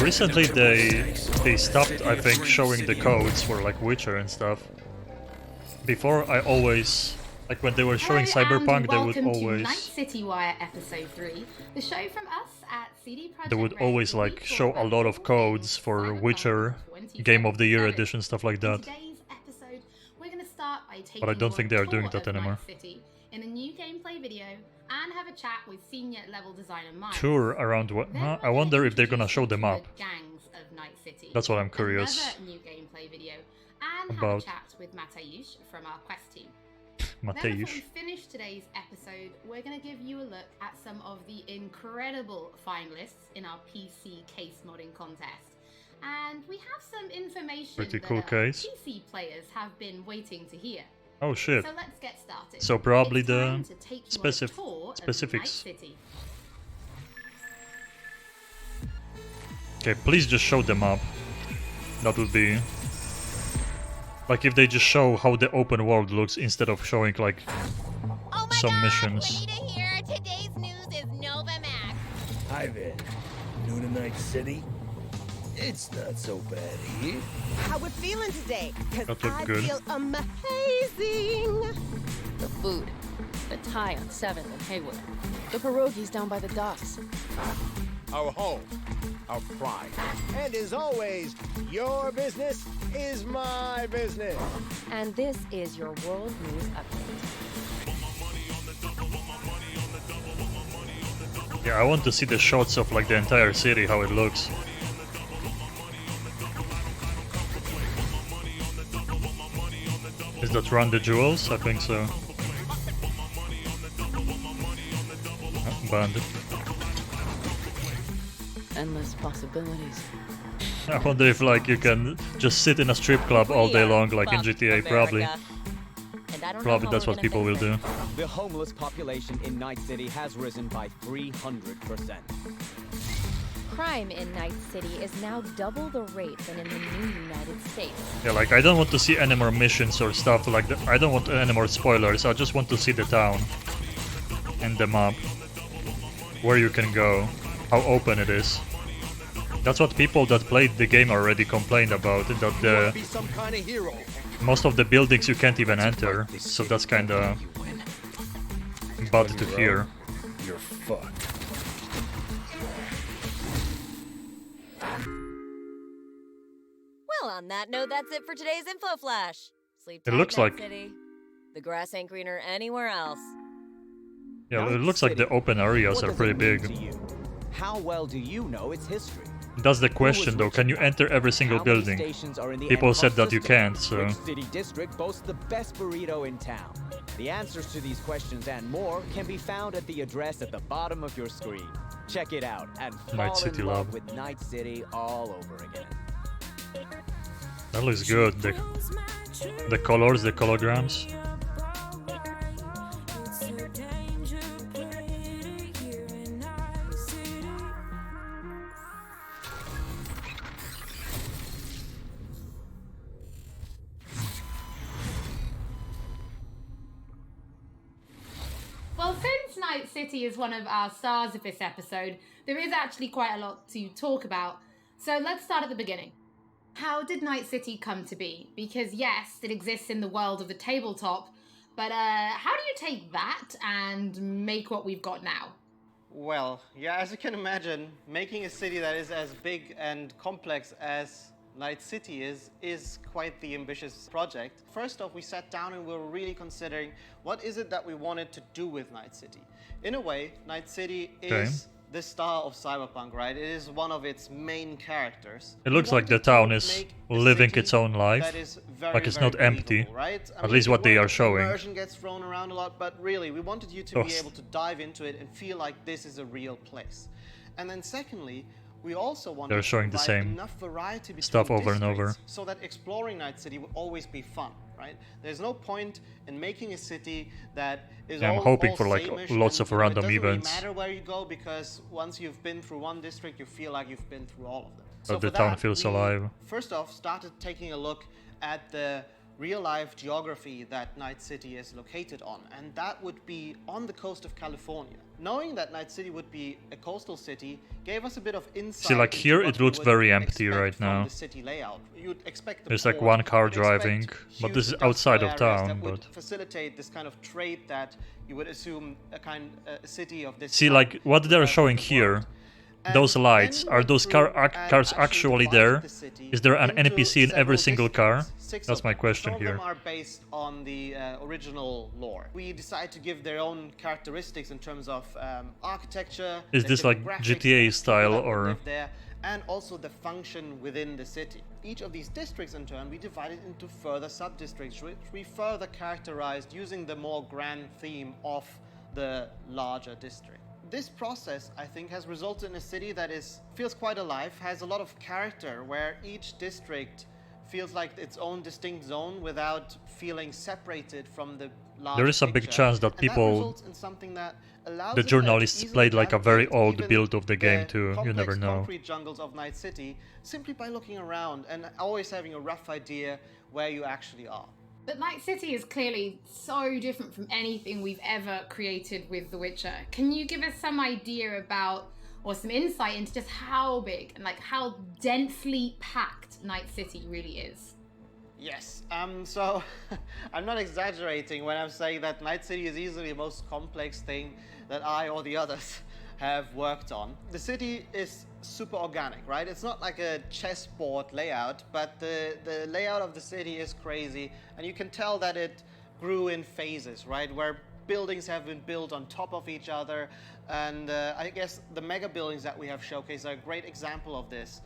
Recently they stopped, I think, showing the codes for like Witcher and stuff. Before I always, like when they were showing Cyberpunk, they would always Night City Wire episode 3, the show from us at CD Projekt they would always like show a lot of codes for Witcher, Game of the Year edition, stuff like that. Today's episode, we're going to start by taking But I don't think they are doing that anymore. Night City in a new gameplay video and have a chat with senior level designer Mike. Tour around what? Huh? I wonder if they're gonna show the map. Gangs of Night City. That's what I'm curious Another new gameplay video and about. have a chat with Mateusz from our quest team. Mateusz. Then before we finish today's episode, we're going to give you a look at some of the incredible finalists in our PC case modding contest. And we have some information Pretty that cool case. PC players have been waiting to hear. Oh shit. So let's get started. So probably It's the time to take you on a tour of specifics. Night City. Okay, please just show them up. That would be... Like if they just show how the open world looks instead of showing like some missions. Ready to hear today's news is Nova Max. Hi there. New to Night City? It's not so bad here. How we feeling today? Cause That looked I good. feel amazing. The food. The Thai on 7th and Haywood. The pierogies down by the docks. Our home, our pride. And as always, your business is my business. And this is your world news update. Yeah, I want to see the shots of like the entire city, how it looks. Is that Run the Jewels? I think so. Oh, banned. Endless possibilities. I wonder if like you can just sit in a strip club all day long like in GTA, probably. Probably that's what people will do. The homeless population in Night City has risen by 300%. Crime in Night City is now double the rate than in the new United States. Yeah, like I don't want to see any more missions or stuff like that. I don't want any more spoilers. I just want to see the town and the map, where you can go, how open it is. That's what people that played the game already complained about, that the Be some kind of hero. most of the buildings you can't even enter, so that's kinda bad to hear. You're fucked. Well, on that note, that's it for today's info flash. Sleep It tight, looks Night like- City. The grass ain't greener anywhere else. Yeah, it Night looks like the City. open areas What are does pretty it mean big. to you? How well do you know its history? That's the question though, can you enter every single How many building? stations are in the People Empire said that you system? can't, so... Which city district boasts the best burrito in town? The answers to these questions and more can be found at the address at the bottom of your screen. Check it out and fall Night City in love Lab. with Night City all over again. That looks good, the colors, the holograms. Well, since Night City is one of our stars of this episode, there is actually quite a lot to talk about. So let's start at the beginning. How did Night City come to be? Because yes, it exists in the world of the tabletop, but how do you take that and make what we've got now? Well, yeah, as you can imagine, making a city that is as big and complex as Night City is quite the ambitious project. First off, we sat down and we were really considering what is it that we wanted to do with Night City. In a way, Night City is the star of Cyberpunk, right? It is one of its main characters. It looks We like the wanted to town is make a living city its own life. that is very, Like it's very not empty. believable, right? I At mean, least the what they word are showing. Immersion gets thrown around a lot, but really, we wanted you to be able to dive into it and feel like this is a real place. And then secondly, we also wanted They're showing to the provide same enough variety between stuff over and over. districts so that exploring Night City will always be fun, right? There's no point in making a city that is Yeah, I'm all hoping for, like, same-ish lots and, of you know, random it doesn't events. Really matter where you go, because once you've been through one district, you feel like you've been through all of them. But the for town that, feels we alive. First off, started taking a look at the real-life geography that Night City is located on, and that would be on the coast of California. Knowing that Night City would be a coastal city gave us a bit of insight. See, like into here what it we looks would very empty expect right from now. the city layout. You'd expect the There's like port, one car you'd expect driving, but huge this is industrial outside of areas town, that would but... facilitate this kind of trade that you would assume a city of this See, type like, what would they're have showing in the here, world. those And lights, then are went those through and cars actually divided there? the city Is there an into NPC in every several single car? districts, 6 That's of my them. question Some here. of them are based on the original lore. We decided to give their own characteristics in terms of architecture. Is the this like demographics, GTA the style people that or- live there, and also the function within the city. Each of these districts in turn we divided into further sub-districts, which we further characterized using the more grand theme of the larger district. This process, I think, has resulted in a city that feels quite alive, has a lot of character, where each district feels like its own distinct zone without feeling separated from the larger There is a big picture. chance that And people- results in something that allows The a player to journalists easily played like a very navigate old even build of the game the too, you complex never know. concrete jungles of Night City simply by looking around and always having a rough idea where you actually are. But Night City is clearly so different from anything we've ever created with The Witcher. Can you give us some idea about, or some insight into just how big and like how densely packed Night City really is? Yes, so I'm not exaggerating when I'm saying that Night City is easily the most complex thing that I or the others have worked on. The city is super organic, right? It's not like a chessboard layout, but the layout of the city is crazy, and you can tell that it grew in phases, right? Where buildings have been built on top of each other, and I guess the mega buildings that we have showcased are a great example of this.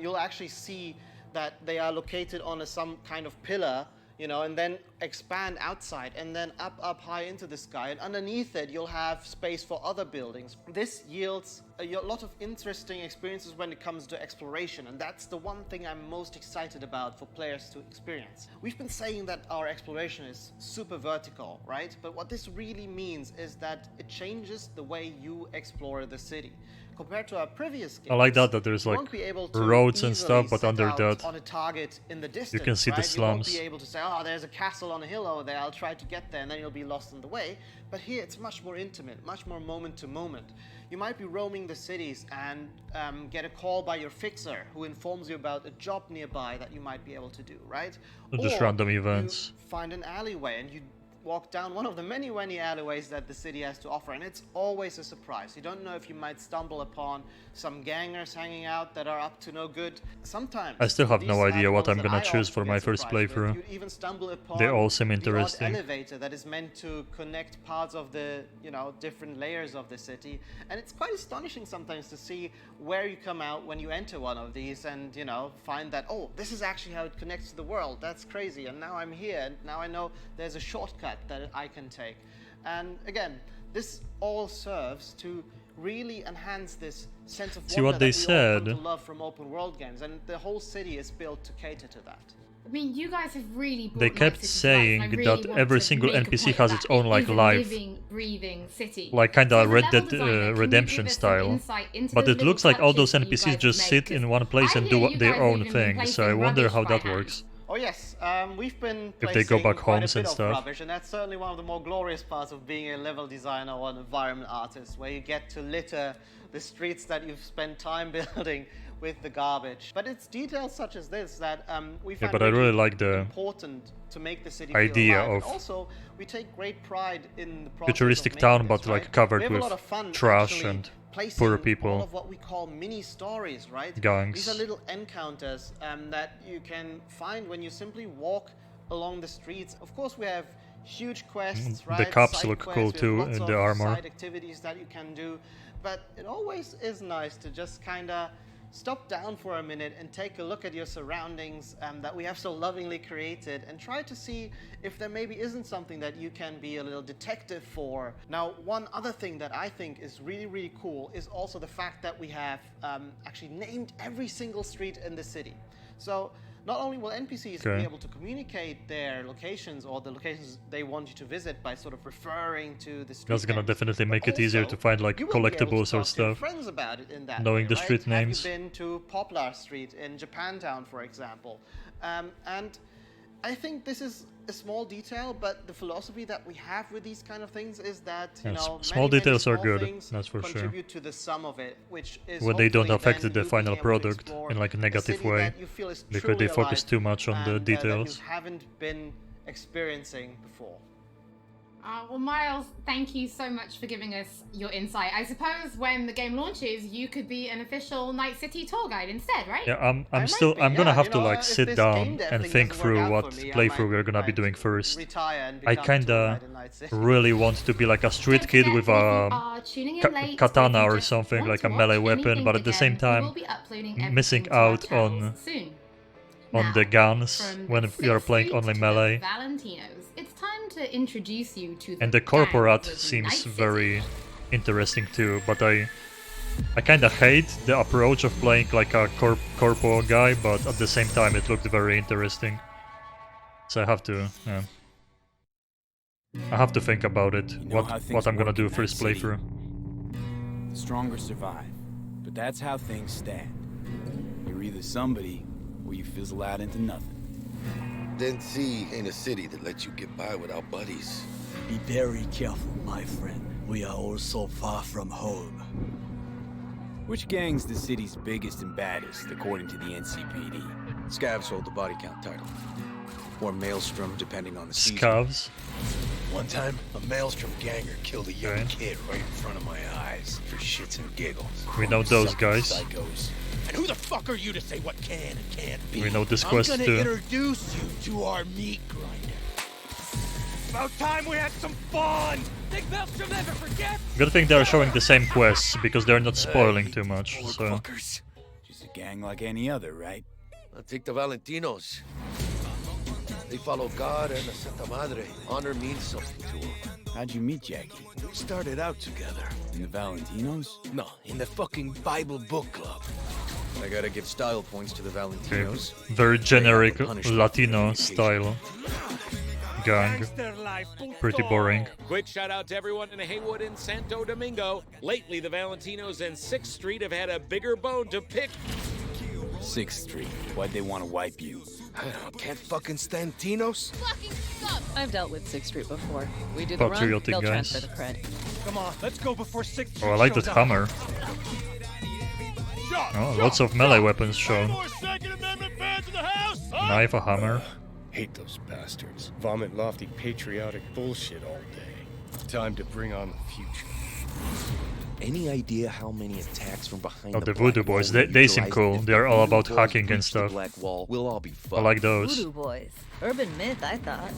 You'll actually see that they are located on some kind of pillar, you know, and then expand outside and then up high into the sky, and underneath it you'll have space for other buildings. This yields a lot of interesting experiences when it comes to exploration, and that's the one thing I'm most excited about for players to experience. We've been saying that our exploration is super vertical, right? But what this really means is that it changes the way you explore the city. Compared to our previous games, I like that there's you like won't be able to roads and easily stuff, but set under out that on a target in the distance, can see the right? You won't slums. be able to say, oh, there's a castle on a hill over there, I'll try to get there, and then you'll be lost in the way. But here it's much more intimate, much more moment to moment. You might be roaming the cities and get a call by your fixer who informs you about a job nearby that you might be able to do, right? Just Or random events. you find an alleyway and you walk down one of the many alleyways that the city has to offer, and it's always a surprise. You don't know if you might stumble upon some gangers hanging out that are up to no good. Sometimes I still have these no are idea the what ones I'm that gonna I choose often for get my first surprised with. playthrough. You even stumble upon They all seem the odd interesting. elevator that is meant to connect parts of the, you know, different layers of the city, and it's quite astonishing sometimes to see where you come out when you enter one of these and, you know, find that, oh, this is actually how it connects to the world. That's crazy, and now I'm here, and now I know there's a shortcut that I can take. And again, this all serves to really enhance this sense of See wonder what they that we all come said. to love from open world games, and the whole city is built to cater to that. I mean, you guys have really brought They Night kept City to life, and I saying really that want every to single make a NPC point has of its that. own, It like, is a life. living, breathing city. Like kinda So as a Red level Dead designer, can you Redemption give us some style. insight into But the it little looks like all touches those that you NPCs guys just make? sit 'Cause in one place I and hear do you their guys own even been thing, so placing I wonder rubbish how by that hand. works. Oh yes, we've been If they go placing back quite homes a bit and of stuff. rubbish, and that's certainly one of the more glorious parts of being a level designer or an environment artist, where you get to litter the streets that you've spent time building with the garbage. But it's details such as this that we find but I really like the important to make the city idea feel alive. of And also, we take great pride in the process futuristic of making town, this, but like right? covered We have a with lot of fun trash actually and placing poor people. all of what we call mini stories, right? Gangs. These are little encounters that you can find when you simply walk along the streets. Of course, we have huge quests, right? The cops Side look quests, cool we have too lots in of the armor. side activities that you can do, but it always is nice to just kind of stop down for a minute and take a look at your surroundings that we have so lovingly created, and try to see if there maybe isn't something that you can be a little detective for. Now, one other thing that I think is really cool is also the fact that we have actually named every single street in the city. So not only will NPCs be able to communicate their locations or the locations they want you to visit by sort of referring to the street That's gonna names, definitely but make it easier also to find like you will be able to collectibles or talk to your stuff. friends about it in that knowing way, the right? street names. Have you been to Poplar Street in Japantown, for example? And I think this is a small detail, but the philosophy that we have with these kind of things is that you Yes, know small many details are small good, things that's for sure. contribute to the sum of it, which is When they don't hopefully affect then the you final being able to product explore in like a a negative city way, that you feel is because truly they focus alive too much on the and, that details. you haven't been experiencing before. Well, Miles, thank you so much for giving us your insight. I suppose when the game launches, you could be an official Night City tour guide instead, right? Yeah, I I'm gonna have to you know, like if sit this down game dev and thing think doesn't work through out what for me, I playthrough we're gonna be might doing first. retire and I become a tour kinda guide in Night City. really want to be like a street kid with a katana or something, like a melee weapon, but at the same time missing out on the guns when you're playing only melee. It's time to introduce you to And the gang corporate within seems Night City. very interesting too, but I kinda hate the approach of playing like a corpo guy, but at the same time it looked very interesting. So I have to think about it, You know how things what I'm gonna work do in Night first City. playthrough. The stronger survive. But that's how things stand. You're either somebody, or you fizzle out into nothing. Then see ain't a city that lets you get by without buddies. Be very careful, my friend. We are all so far from home. Which gang's the city's biggest and baddest, according to the NCPD? Scavs hold the body count title. Or Maelstrom, depending on the season. Scavs? One time, a Maelstrom ganger killed a young kid right in front of my eyes for shits and giggles. We know those Sucking guys. Psychos. And who the fuck are you to say what can and can't be? We know this quest I'm gonna too. introduce you to our meat grinder. About time we had some fun! Think Maelstrom never forget? Good thing they're showing the same quests, because they're not spoiling too much, so... Just a gang like any other, right? I'll take the Valentinos. They follow God and the Santa Madre. Honor means something to them. How'd you meet Jackie? We started out together. In the Valentinos? No, in the fucking Bible book club. I gotta give style points to the Okay. Valentinos. Very generic Latino style gang. Pretty boring. Quick shout out to everyone in Haywood and Santo Domingo. Lately, the Valentinos and 6th Street have had a bigger bone to pick. 6th Street. Why'd they want to wipe you? I can't fucking stand Tinos. I've dealt with 6th Street before. We do the run, Patriotic they'll guys. transfer the cred. Come on, let's go before 6th Street Oh, I like that shows up. hammer. Oh, lots of melee weapons shown. Knife, a hammer. Hate those bastards. Vomit lofty patriotic bullshit all day. Time to bring on the future. Any idea how many attacks from behind Oh, the the Black Voodoo Wall Boys, were they seem utilized cool. if They are the all Voodoo about Boys hacking and breach the stuff. Black Wall, we'll all be I fucked. like those. Voodoo boys. Urban myth, I thought.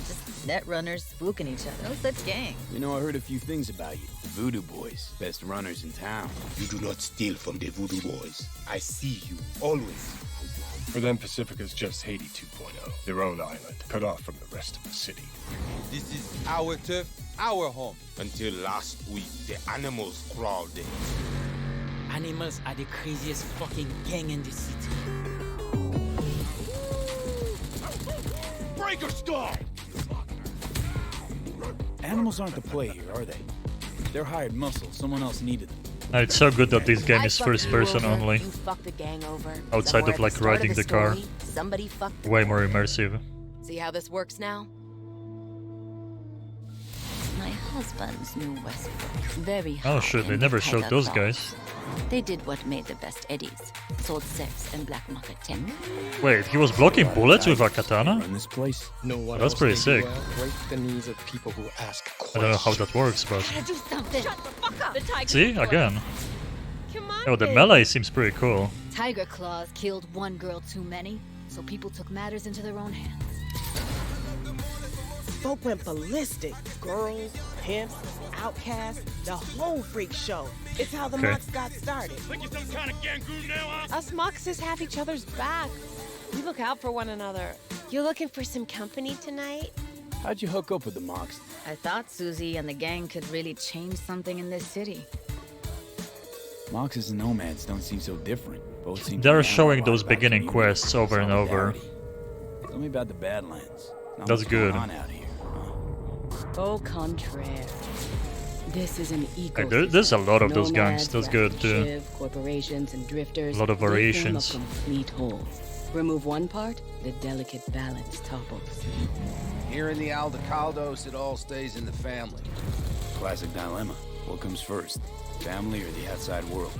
Just net runners spooking each other. No such gang. You know, I heard a few things about you. Voodoo Boys, best runners in town. You do not steal from the Voodoo Boys. I see you, always. For them, Pacifica's just Haiti 2.0. Their own island, cut off from the rest of the city. This is our turf, our home. Until last week, the animals crawled in. Animals are the craziest fucking gang in the city. Breaker Skull! Animals aren't the play here, are they? They're hired muscle. Someone else needed them. It's so good that this game is first person only. You fucked the gang over. Outside Somewhere of like at the start riding of the car. story, somebody fucked. Way more immersive. See how this works now? My husband's new Westbrook. Very Oh high shit, they in never the showed tiger those class. guys. They did what made the best eddies. Sold sex and black market tech. Wait, he was blocking bullets with a katana? Run this place. No one That's else pretty they sick. do break the knees of people who ask I questions. don't know how that works, but... Gotta do something. Shut the fuck up. The tiger See? claws. Again. Come on, Oh, the babe. melee seems pretty cool. Tiger claws killed one girl too many, so people took matters into their own hands. Folk went ballistic. Girls, pimps, outcasts, the whole freak show. It's how the Okay. Mox got started. Think you're some kind of gangoon now, huh? Us Moxes have each other's back. We look out for one another. You looking for some company tonight? How'd you hook up with the Mox? I thought Susie and the gang could really change something in this city. Moxes and nomads don't seem so different. Both seem to They're be showing analog those about beginning community quests over and over. Tell me about the Badlands. Not That's what's going good. on out here, huh? Au contraire. This is an ecosystem. There's a lot of those Nomads, gangs, that's good too. Shiv, corporations and drifters. A lot of they form variations. a complete whole. Remove one part, the delicate balance topples. Here in the Aldecaldos, it all stays in the family. Classic dilemma. What comes first? Family or the outside world?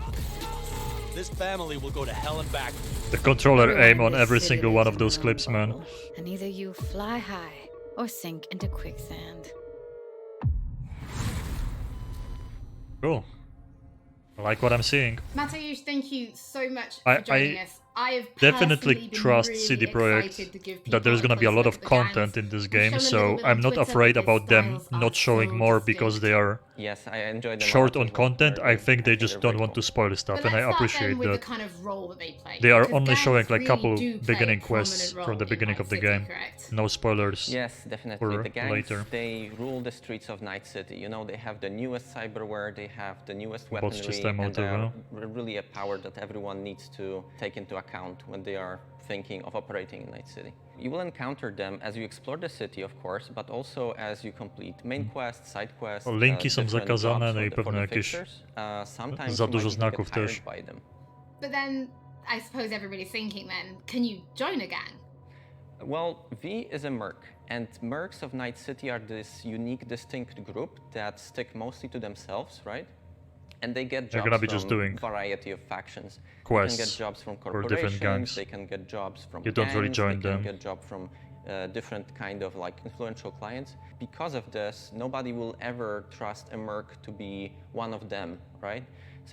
This family will go to hell and back. The controller aim on every single one of those clips, man. And either you fly high or sink into quicksand. Cool. I like what I'm seeing. Mateusz, thank you so much for joining us. I have definitely trust really CD Projekt that there's gonna be a lot of closer look at the content in this game, shown a so little bit I'm on not Twitter, afraid but the about them styles are not showing so more distinct. because they are Yes, I enjoyed them a short lot on as well. content. I think they just don't want to spoil stuff, But and I let's start then appreciate with that. the kind of role that they play. They are because only gangs showing like really couple do play beginning a quests prominent from the role beginning in of the Night City, game. correct? No spoilers. Yes, definitely. For The gangs, later. they rule the streets of Night City. You know, they have the newest cyberware, they have the newest Bots weaponry, just time and they are out, really a power that everyone needs to take into account when they are thinking of operating in Night City. You will encounter them as you explore the city, of course, but also as you complete main quests, side quests, Linki są different zakazane, jobs no i for the pewnie jakieś fixers. Sometimes za you dużo might even znaków get hired też. by them. But then I suppose everybody's thinking then, can you join a gang? Well, V is a merc, and mercs of Night City are this unique, distinct group that stick mostly to themselves, right? And they get They're jobs gonna be from just doing variety of factions. They quests can get jobs from for different corporations, gangs. they can get jobs from You don't really gangs, join they them. can get jobs from different kind of like influential clients. Because of this, nobody will ever trust a merc to be one of them, right?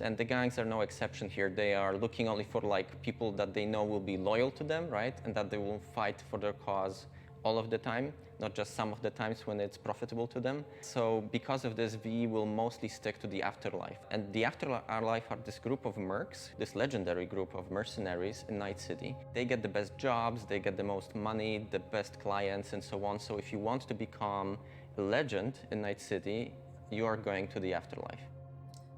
And the gangs are no exception here. They are looking only for like people that they know will be loyal to them, right? And that they will fight for their cause all of the time, not just some of the times when it's profitable to them. So because of this, V will mostly stick to the Afterlife. And the Afterlife are this group of mercs, this legendary group of mercenaries in Night City. They get the best jobs, they get the most money, the best clients, and so on. So if you want to become a legend in Night City, you are going to the Afterlife.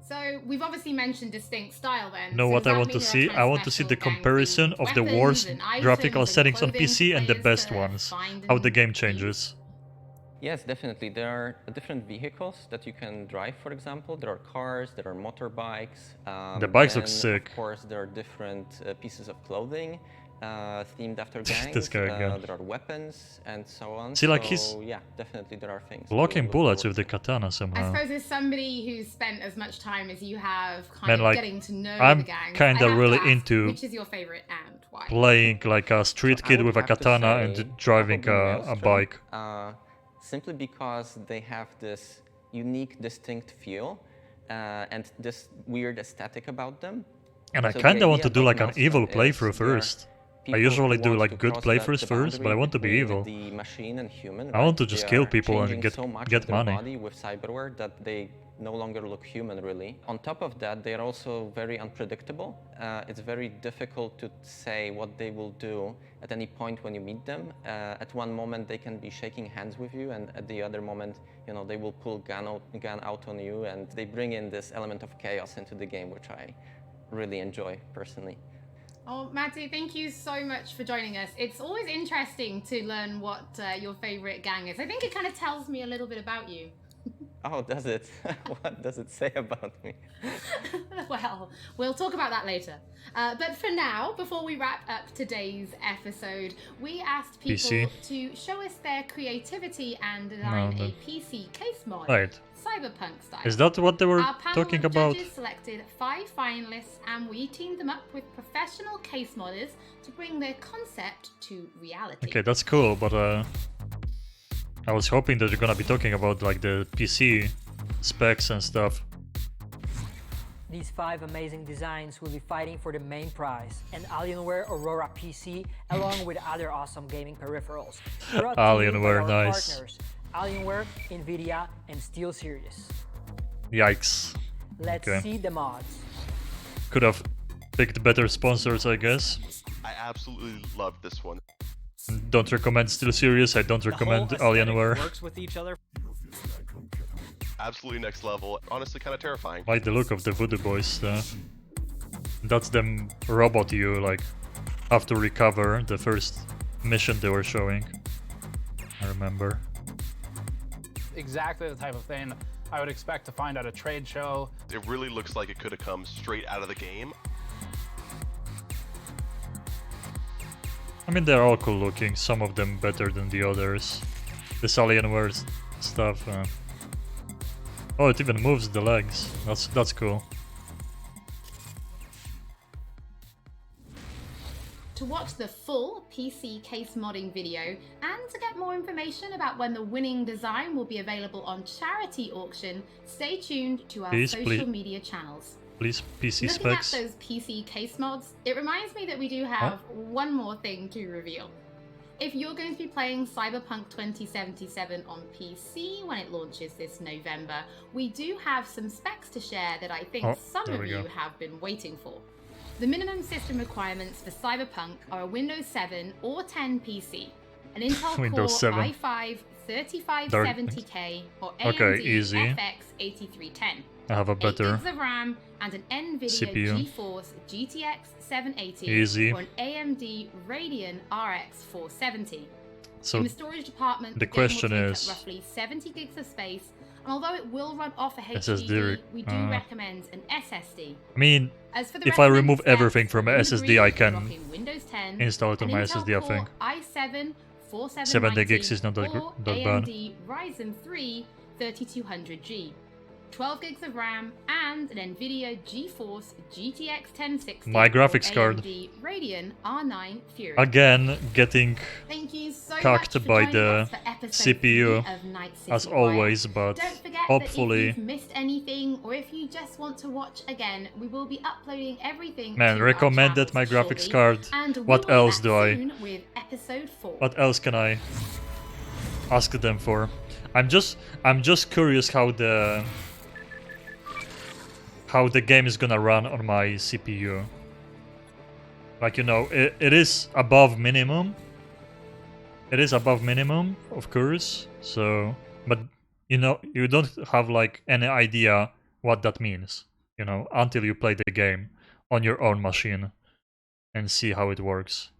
So we've obviously mentioned distinct style then. Know So what does I that want to mean there are see? kind I of want to see the special gang comparison of the weapons worst and items graphical and settings on clothing PC for and the players best to ones. find How the and game changes. Yes, definitely. There are different vehicles that you can drive, for example. There are cars, there are motorbikes. The bikes look then, sick. Of course, there are different pieces of clothing themed after gangs. This guy again. There are weapons and so on. See, like, so, he's yeah, definitely there are things. Blocking to look bullets forward with the katana I somehow. suppose as somebody who's spent as much time as you have kind Man, of like, getting to know I'm the gangs, kinda I have to really ask, into which is your favorite and why? Playing like a street So I kid would with a have to katana say and driving probably a Maelstrom, bike. Simply because they have this unique, distinct feel and this weird aesthetic about them. And I So the kinda want to idea do about like an Maelstrom evil is playthrough they are first. I people usually who do want like to good cross playthroughs the first, but I boundary want to be between evil. The machine and human, I want right? to just They kill are people and changing so much get of their money. body with cyberware that they no longer look human, really. On top of that, they are also very unpredictable. It's very difficult to say what they will do at any point when you meet them. At one moment, they can be shaking hands with you, and at the other moment, you know, they will pull gun out on you, and they bring in this element of chaos into the game, which I really enjoy personally. Oh, Matty, thank you so much for joining us. It's always interesting to learn what your favorite gang is. I think it kind of tells me a little bit about you. Oh, does it? What does it say about me? Well, we'll talk about that later. But for now, before we wrap up today's episode, we asked people PC. to show us their creativity and design No, a PC case mod, Right. Cyberpunk style. Is that what they were Our panel talking of about? judges selected 5 finalists, and we teamed them up with professional case modders to bring their concept to reality. Okay, that's cool, but I was hoping that you're gonna be talking about like the PC specs and stuff. These 5 amazing designs will be fighting for the main prize, an Alienware Aurora PC, along with other awesome gaming peripherals. Brought to you by Alienware, our nice. partners, Alienware, Nvidia, and SteelSeries. Yikes. Let's Okay. see the mods. Could have picked better sponsors, I guess. I absolutely loved this one. Don't recommend SteelSeries, I don't recommend Alienware. Works with each other. Absolutely next level. Honestly, kind of terrifying. Like the look of the Voodoo Boys. That's them robot you like have to recover the first mission they were showing. I remember. Exactly the type of thing I would expect to find at a trade show. It really looks like it could have come straight out of the game. mean, they're all cool looking, some of them better than the others. This Alienware stuff. Oh, it even moves the legs. That's cool. To watch the full PC case modding video and to get more information about when the winning design will be available on charity auction, stay tuned to our social media channels. Please, PC Looking specs. at those PC case mods, it reminds me that we do have one more thing to reveal. If you're going to be playing Cyberpunk 2077 on PC when it launches this November, we do have some specs to share that I think some of you have been waiting for. The minimum system requirements for Cyberpunk are a Windows 7 or 10 PC, an Intel Windows Core 7. i5 3570K or AMD easy. FX 8310. I have a 8 better gigs of RAM and an NVIDIA CPU. GeForce GTX 780 Easy. or an AMD Radeon RX 470. So in the storage department, the game question will take up is, roughly 70 gigs of space, and although it will run off a SSD, HDD, we do recommend an SSD. I mean, As for the if I recommended remove specs, everything from a in the SSD, brief, I we're can rocking Windows 10, install it on an my Intel SSD, I Core think. i7 4790 70 gigs is not that or bad. AMD Ryzen 3 3200G. 12 gigs of RAM and an NVIDIA GeForce GTX 1060 My graphics or card. AMD Radeon R9 Fury. Again, getting Thank you so much cocked for by joining the us for episode 3 CPU, of Night City as Wire. always, but Don't forget hopefully... that if you've missed anything or if you just want to watch again, we will be uploading everything Man, to recommended our my channels graphics shortly, card. and we What will else be do back I... soon with episode 4. What else can I ask them for? I'm just curious how the game is gonna run on my CPU. Like, you know, it is above minimum. It is above minimum, of course. So, but you know, you don't have like any idea what that means, you know, until you play the game on your own machine and see how it works.